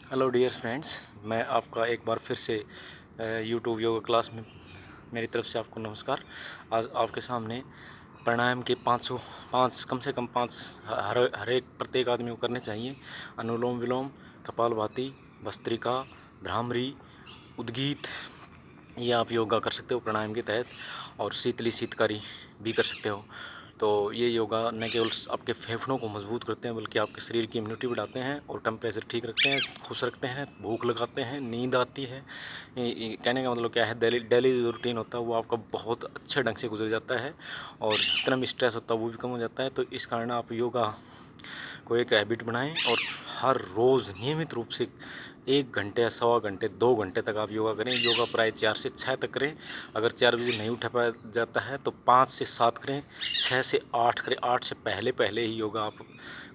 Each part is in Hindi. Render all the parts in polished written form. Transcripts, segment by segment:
हेलो डियर फ्रेंड्स, मैं आपका एक बार फिर से यूट्यूब योगा क्लास में मेरी तरफ से आपको नमस्कार। आज आपके सामने प्राणायाम के 505 कम से कम 5 हर एक प्रत्येक आदमी को करने चाहिए। अनुलोम विलोम, कपालभाति, भस्त्रिका, भ्रामरी, उद्गीत, ये आप योगा कर सकते हो प्राणायाम के तहत। और शीतली शीतकारी भी कर सकते हो। तो ये योगा न केवल आपके फेफड़ों को मजबूत करते हैं बल्कि आपके शरीर की इम्यूनिटी बढ़ाते हैं और टेम्परेचर ठीक रखते हैं, खुश रखते हैं, भूख लगाते हैं, नींद आती है। कहने का मतलब क्या है, डेली डेली जो रूटीन होता है वो आपका बहुत अच्छे ढंग से गुजर जाता है और जितना भी स्ट्रेस होता है वो भी कम हो जाता है। तो इस कारण आप योगा को एक हैबिट बनाएं और हर रोज़ नियमित रूप से 1 घंटे या 1.25 घंटे 2 घंटे तक आप योगा करें। योगा प्राय 4 से 6 तक करें। अगर 4 बजे नहीं उठा पाया जाता है तो 5 से 7 करें, 6 से 8 करें। 8 से पहले पहले ही योगा आप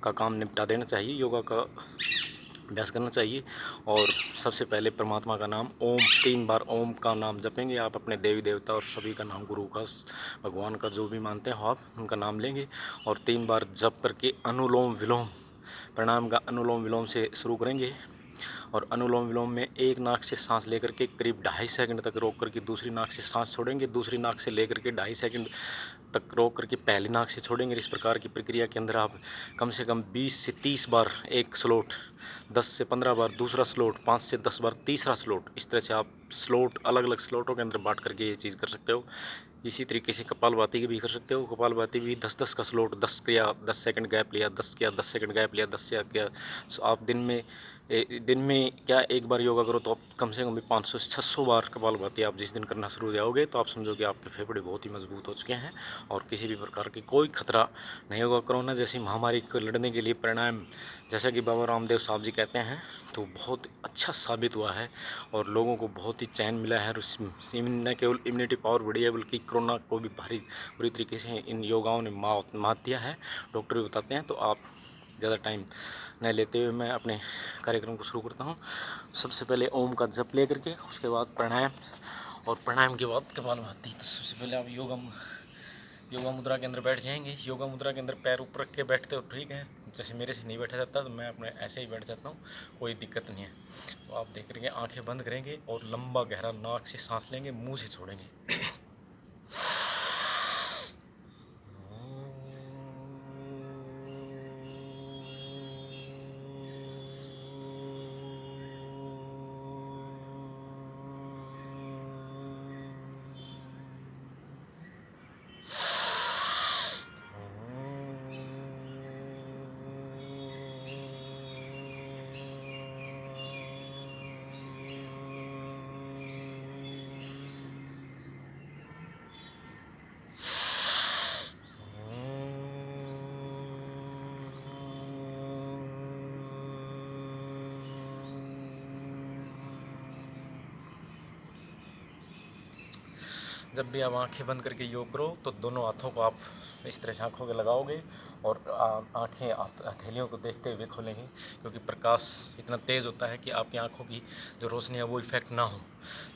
का काम निपटा देना चाहिए, योगा का अभ्यास करना चाहिए। और सबसे पहले परमात्मा का नाम ओम 3 बार ओम का नाम जपेंगे आप। अपने देवी देवता और सभी का नाम, गुरु का, भगवान का, जो भी मानते हो आप उनका नाम लेंगे और 3 बार जप करके अनुलोम विलोम, प्राणायाम का अनुलोम विलोम से शुरू करेंगे। और अनुलोम विलोम में एक नाक से सांस लेकर के करीब 2.5 सेकंड तक रोक करके दूसरी नाक से सांस छोड़ेंगे। दूसरी नाक से लेकर के 2.5 सेकंड तक रोक करके पहली नाक से छोड़ेंगे। इस प्रकार की प्रक्रिया के अंदर आप कम से कम 20 से 30 बार एक स्लोट, 10 से 15 बार दूसरा स्लोट, 5 से 10 बार तीसरा स्लोट, इस तरह से आप स्लोट अलग अलग स्लोटों के अंदर बांट करके ये चीज़ कर सकते हो। इसी तरीके से कपालभाति की भी कर सकते हो। कपालभाति भी 10-10 का स्लोट, 10 किया 10 सेकंड गैप लिया, 10 किया 10 सेकंड गैप लिया, 10 किया। आप दिन में क्या एक बार योगा करो तो आप कम से कम भी 500 से 600 बार कपालभाति आप जिस दिन करना शुरू हो जाओगे तो आप समझो कि आपके फेफड़े बहुत ही मजबूत हो चुके हैं और किसी भी प्रकार की कोई खतरा नहीं होगा। कोरोना जैसी महामारी को लड़ने के लिए प्राणायाम, जैसा कि बाबा रामदेव साहब जी कहते हैं, तो बहुत अच्छा साबित हुआ है और लोगों को बहुत ही चैन मिला है। और न केवल इम्यूनिटी पावर बढ़ी है बल्कि कोरोना को भी बुरी तरीके से इन योगाओं ने मात दिया है, डॉक्टर भी बताते हैं। तो आप ज़्यादा टाइम न लेते हुए मैं अपने कार्यक्रम को शुरू करता हूँ। सबसे पहले ओम का जप ले करके उसके बाद प्राणायाम और प्राणायाम के बाद कपालभाति। तो सबसे पहले आप योगा मुद्रा के अंदर बैठ जाएंगे। योगा मुद्रा के अंदर पैर ऊपर रख के बैठते हो, ठीक है। जैसे मेरे से नहीं बैठा जाता तो मैं अपने ऐसे ही बैठ जाता हूँ, कोई दिक्कत नहीं है। तो आप देख करके आंखें बंद करेंगे और लंबा गहरा नाक से सांस लेंगे, मुंह से छोड़ेंगे। जब भी आप आंखें बंद करके योग करो तो दोनों हाथों को आप इस तरह से आँखों के लगाओगे और आंखें हथेलियों को देखते हुए खोलेंगे, क्योंकि प्रकाश इतना तेज़ होता है कि आपकी आंखों की जो रोशनी है वो इफ़ेक्ट ना हो।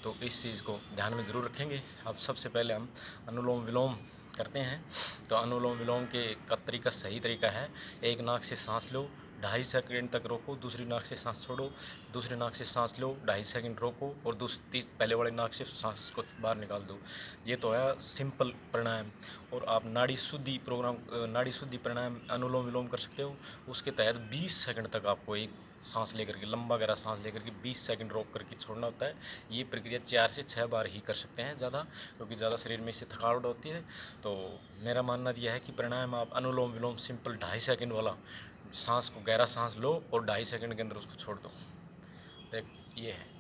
तो इस चीज़ को ध्यान में ज़रूर रखेंगे। अब सबसे पहले हम अनुलोम विलोम करते हैं। तो अनुलोम विलोम का तरीका सही तरीका है, एक नाक से सांस लो, 2.5 सेकंड तक रोको, दूसरी नाक से सांस छोड़ो, दूसरी नाक से सांस लो, 2.5 सेकंड रोको और पहले वाले नाक से सांस को बाहर निकाल दो। ये तो है सिंपल प्राणायाम। और आप नाड़ी शुद्धि प्राणायाम अनुलोम विलोम कर सकते हो। उसके तहत 20 सेकंड तक आपको एक सांस लेकर के, लंबा गहरा सांस लेकर के 20 सेकंड रोक करके छोड़ना होता है। ये प्रक्रिया 4 से 6 बार ही कर सकते हैं, ज़्यादा, क्योंकि ज़्यादा शरीर में इससे थकावट होती है। तो मेरा मानना यह है कि प्राणायाम आप अनुलोम विलोम सिंपल 2.5 सेकंड वाला, सांस को गहरा सांस लो और 2.5 सेकंड के अंदर उसको छोड़ दो। देख, ये है।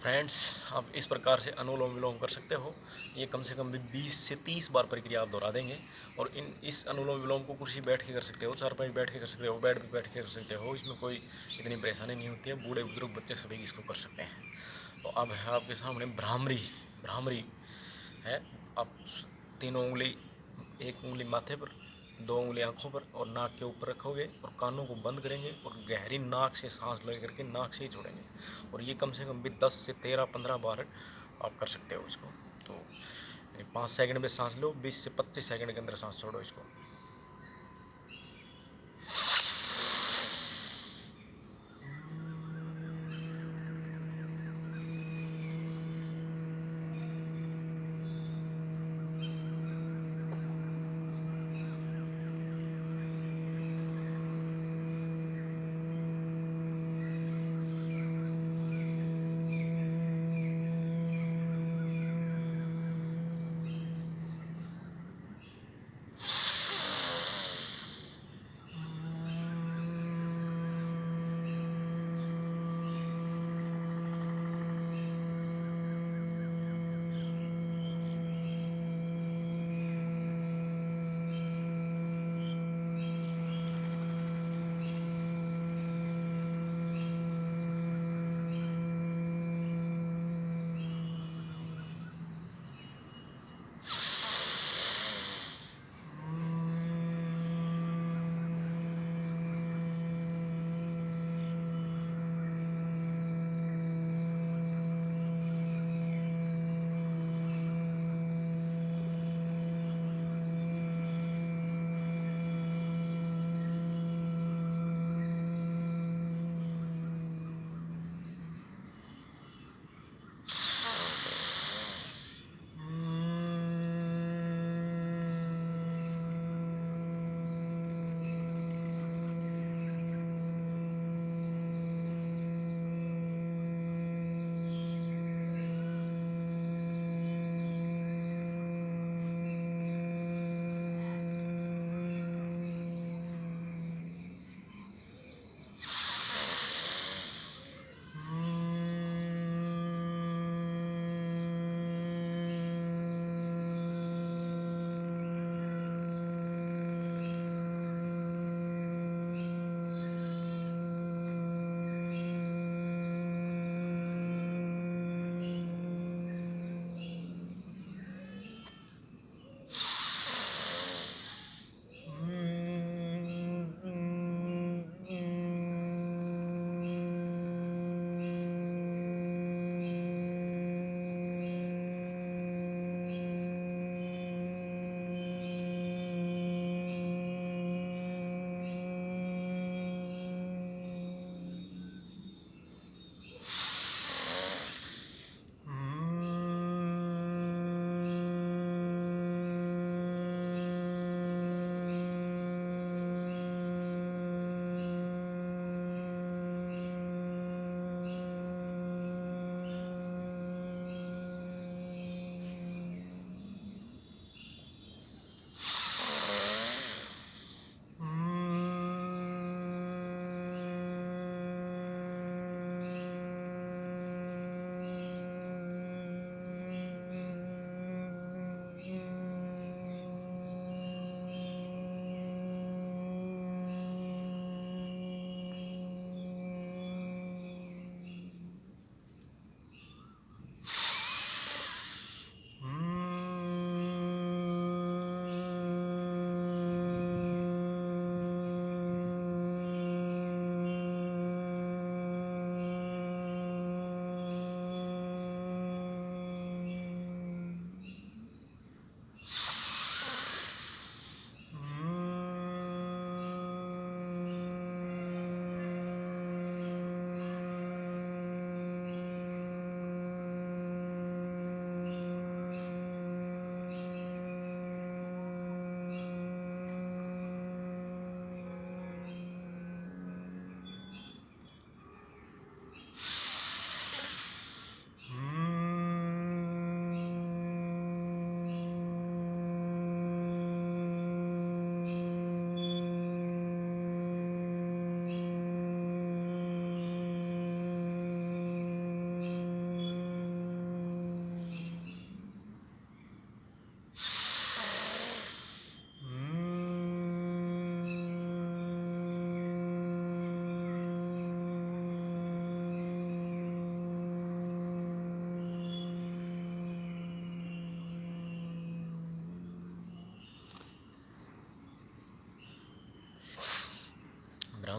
फ्रेंड्स, आप इस प्रकार से अनुलोम विलोम कर सकते हो। ये कम से कम भी 20 से 30 बार प्रक्रिया आप दोहरा देंगे। और इस अनुलोम विलोम को कुर्सी बैठ के कर सकते हो, चारपाई बैठ के कर सकते हो, बेड पे बैठ के कर सकते हो। इसमें कोई इतनी परेशानी नहीं होती है, बूढ़े बुजुर्ग बच्चे सभी इसको कर सकते हैं। तो अब है आपके सामने भ्रामरी। भ्रामरी है, आप 3 उंगली, 1 उंगली माथे पर, 2 उंगली आँखों पर और नाक के ऊपर रखोगे और कानों को बंद करेंगे और गहरी नाक से सांस ले करके नाक से ही छोड़ेंगे। और ये कम से कम भी 10 से 13-15 बार आप कर सकते हो इसको। तो 5 सेकंड में सांस लो, 20 से 25 सेकंड के अंदर सांस छोड़ो इसको।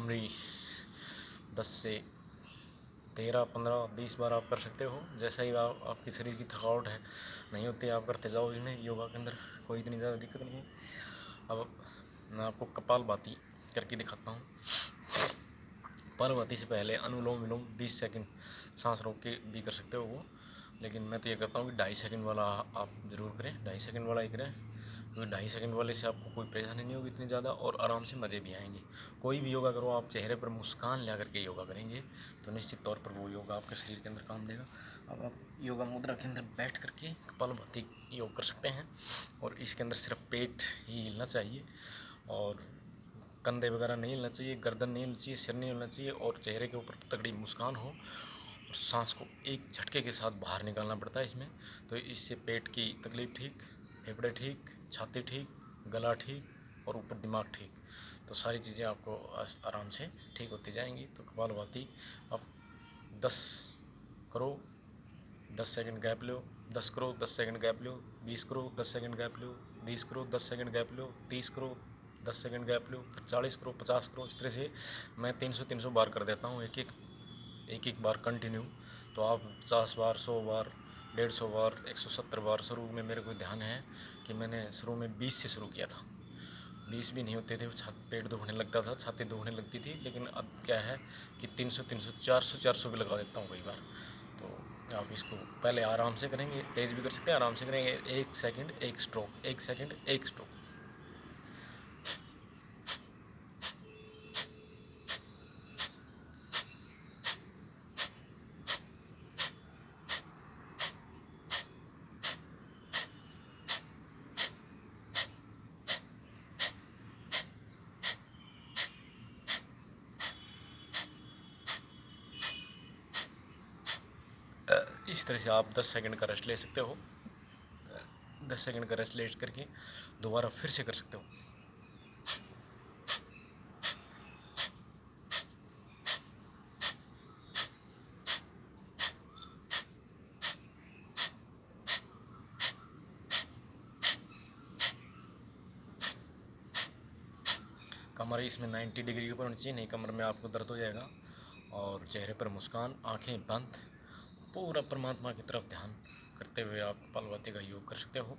भ्रामरी 10 से 13, 15, 20 बार आप कर सकते हो। जैसा ही आपके शरीर की थकावट है नहीं होती, आप करते जाओ इसमें योगा के अंदर, कोई इतनी ज़्यादा दिक्कत नहीं है। अब मैं आपको कपालभाति करके दिखाता हूँ। कपालभाति से पहले अनुलोम विलोम 20 सेकंड सांस रोक के भी कर सकते हो वो, लेकिन मैं तो ये करता हूँ कि 2.5 सेकंड वाला आप ज़रूर करें, 2.5 सेकंड वाला ही करें, क्योंकि 2.5 सेकंड वाले से आपको कोई परेशानी नहीं होगी इतनी ज़्यादा, और आराम से मज़े भी आएंगे। कोई भी योगा करो, आप चेहरे पर मुस्कान ला करके योगा करेंगे तो निश्चित तौर पर वो योगा आपके शरीर के अंदर काम देगा। अब आप योगा मुद्रा के अंदर बैठ करके कपालभाति योग कर सकते हैं, और इसके अंदर सिर्फ पेट ही हिलना चाहिए, और कंधे वगैरह नहीं हिलना चाहिए, गर्दन नहीं हिलनी चाहिए, सिर नहीं हिलना चाहिए, और चेहरे के ऊपर तगड़ी मुस्कान हो, और सांस को एक झटके के साथ बाहर निकालना पड़ता है इसमें। तो इससे पेट की तकलीफ ठीक, फेफड़े ठीक, छाती ठीक, गला ठीक, और ऊपर दिमाग ठीक, तो सारी चीज़ें आपको आराम से ठीक होती जाएंगी। तो कपालभाति आप 10 करो, 10 सेकंड गैप लो, 10 करो, 10 सेकंड गैप लो, 20 करो, 10 सेकंड गैप लो, 20 करो, 10 सेकंड गैप लो, 30 करो, 10 सेकंड गैप लो, फिर 40 करो, 50 करो। इस तरह से मैं 300 बार कर देता हूँ एक बार कंटिन्यू। तो आप 50 बार, 100 बार, 150 बार, 170 बार। शुरू में मेरे को ध्यान है कि मैंने शुरू में 20 से शुरू किया था, 20 भी नहीं होते थे, पेट दुखने लगता था, छाती दुखने लगती थी, लेकिन अब क्या है कि 300, 400 भी लगा देता हूँ कई बार। तो आप इसको पहले आराम से करेंगे, तेज़ भी कर सकते हैं, आराम से करेंगे। 1 सेकंड 1 स्ट्रोक, 1 सेकंड 1 स्ट्रोक। इस तरह से आप 10 सेकंड का रेस्ट ले सकते हो। 10 सेकंड का रेस्ट ले करके दोबारा फिर से कर सकते हो। कमर इसमें 90 डिग्री के ऊपर होनी चाहिए, नहीं कमर में आपको दर्द हो जाएगा। और चेहरे पर मुस्कान, आंखें बंद, पूरा परमात्मा की तरफ ध्यान करते हुए आप कपालभाति का योग कर सकते हो।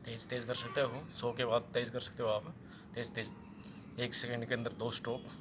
तेज़ तेज़ कर सकते हो, 100 के बाद तेज़ कर सकते हो आप, तेज़ तेज़ 1 सेकंड के अंदर 2 स्ट्रोक।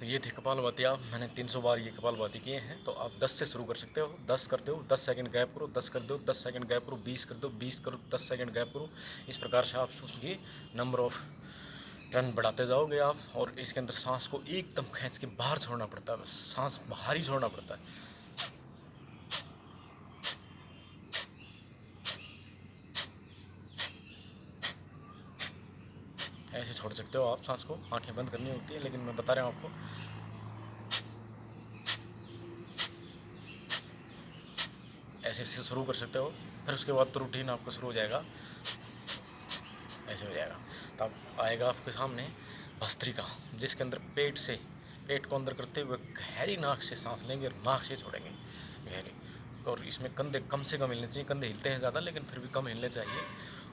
ये थे कपालभाति। आप मैंने 300 बार ये कपालभाति किए हैं। तो आप 10 से शुरू कर सकते हो। 10 करते हो, 10 सेकंड गैप करो, 10 कर दो, 10 सेकंड गैप करो, 20 कर दो, 20 करो, 10 सेकंड गैप करो। इस प्रकार से आप उसकी नंबर ऑफ टर्न बढ़ाते जाओगे आप। और इसके अंदर सांस को एकदम खींच के बाहर छोड़ना पड़ता है, बस सांस बाहर ही छोड़ना पड़ता है। ऐसे छोड़ सकते हो आप सांस को, आंखें बंद करनी होती है, लेकिन मैं बता रहा हूँ आपको। ऐसे ऐसे शुरू कर सकते हो, फिर उसके बाद तो रूटीन आपका शुरू हो जाएगा, ऐसे हो जाएगा। तब आएगा आपके सामने भस्त्रिका, जिसके अंदर पेट को अंदर करते हुए गहरी नाक से सांस लेंगे और नाक से छोड़ेंगे गहरी। और इसमें कंधे कम से कम हिलने चाहिए, कंधे हिलते हैं ज़्यादा लेकिन फिर भी कम हिलने चाहिए।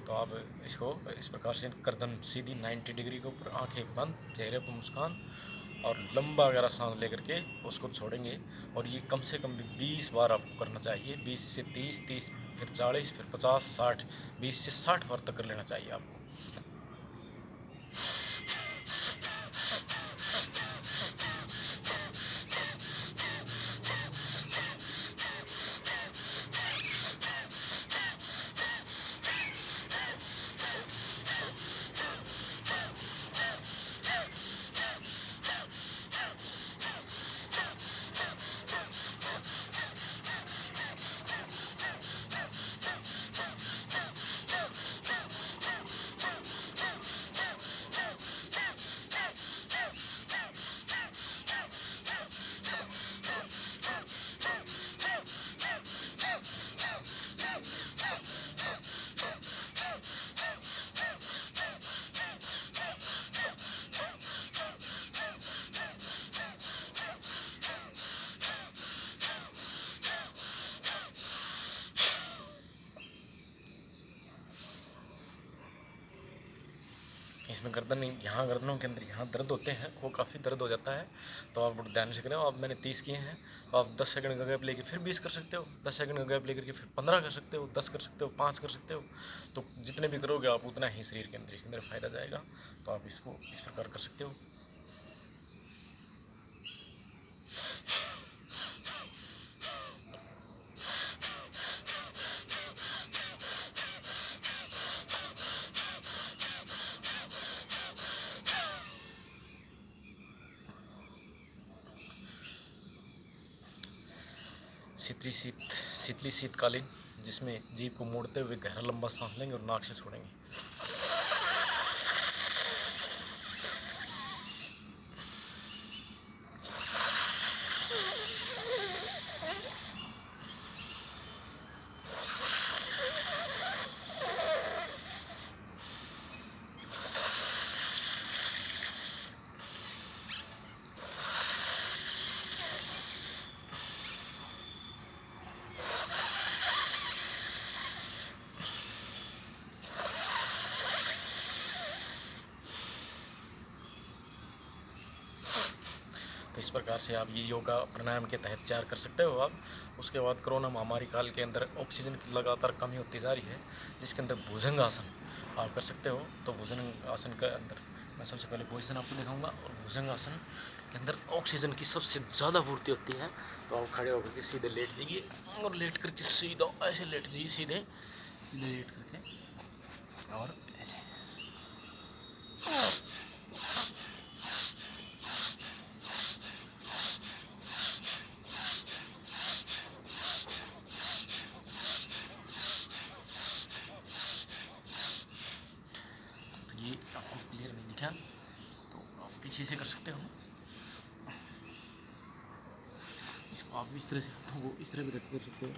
तो आप इसको इस प्रकार से गर्दन सीधी 90 डिग्री के ऊपर, आंखें बंद, चेहरे पर मुस्कान, और लंबा गहरा सांस लेकर के उसको छोड़ेंगे। और ये कम से कम भी 20 बार आपको करना चाहिए। 20 से 30, 30 फिर 40, फिर 50, 60, 20 से 60 बार तक कर लेना चाहिए आपको। इसमें गर्दन, यहाँ गर्दनों के अंदर यहाँ दर्द होते हैं, वो काफ़ी दर्द हो जाता है। तो आप ध्यान से करें। अब मैंने 30 किए हैं, तो आप 10 सेकंड का गैप लेके फिर 20 कर सकते हो, 10 सेकंड का गैप लेकर के फिर 15 कर सकते हो, 10 कर सकते हो, 5 कर सकते हो। तो जितने भी करोगे आप उतना ही शरीर के अंदर इसके अंदर फ़ायदा जाएगा। तो आप इसको इस प्रकार कर सकते हो। शीतली शीतकालीन, जिसमें जीभ को मोड़ते हुए गहरा लंबा सांस लेंगे और नाक से छोड़ेंगे। तो इस प्रकार से आप ये योगा प्राणायाम के तहत तैयार कर सकते हो आप। उसके बाद कोरोना महामारी काल के अंदर ऑक्सीजन की लगातार कमी होती जा रही है, जिसके अंदर भुजंग आसन आप कर सकते हो। तो भुजंग आसन के अंदर मैं सबसे पहले पोजीशन आपको दिखाऊंगा। और भुजंग आसन के अंदर ऑक्सीजन की सबसे ज़्यादा पूर्ति होती है। तो आप खड़े होकर के सीधे लेट जाइए, और लेट करके सीधा ऐसे लेट जाइए, सीधे सीधे लेट करके, और ऐसे। ये आपको क्लियर नहीं दिखा तो आप पीछे से कर सकते हो। इसको आप इस तरह से हाथों को इस तरह भी रख कर सकते हो।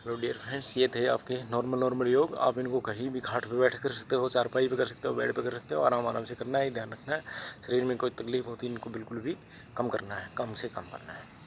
हेलो डियर फ्रेंड्स, ये थे आपके नॉर्मल योग। आप इनको कहीं भी घाट पे बैठ कर सकते हो, चारपाई पे कर सकते हो, बेड पे कर सकते हो। आराम से करना है, ध्यान रखना है। शरीर में कोई तकलीफ होती है इनको बिल्कुल भी कम करना है, कम से कम करना है।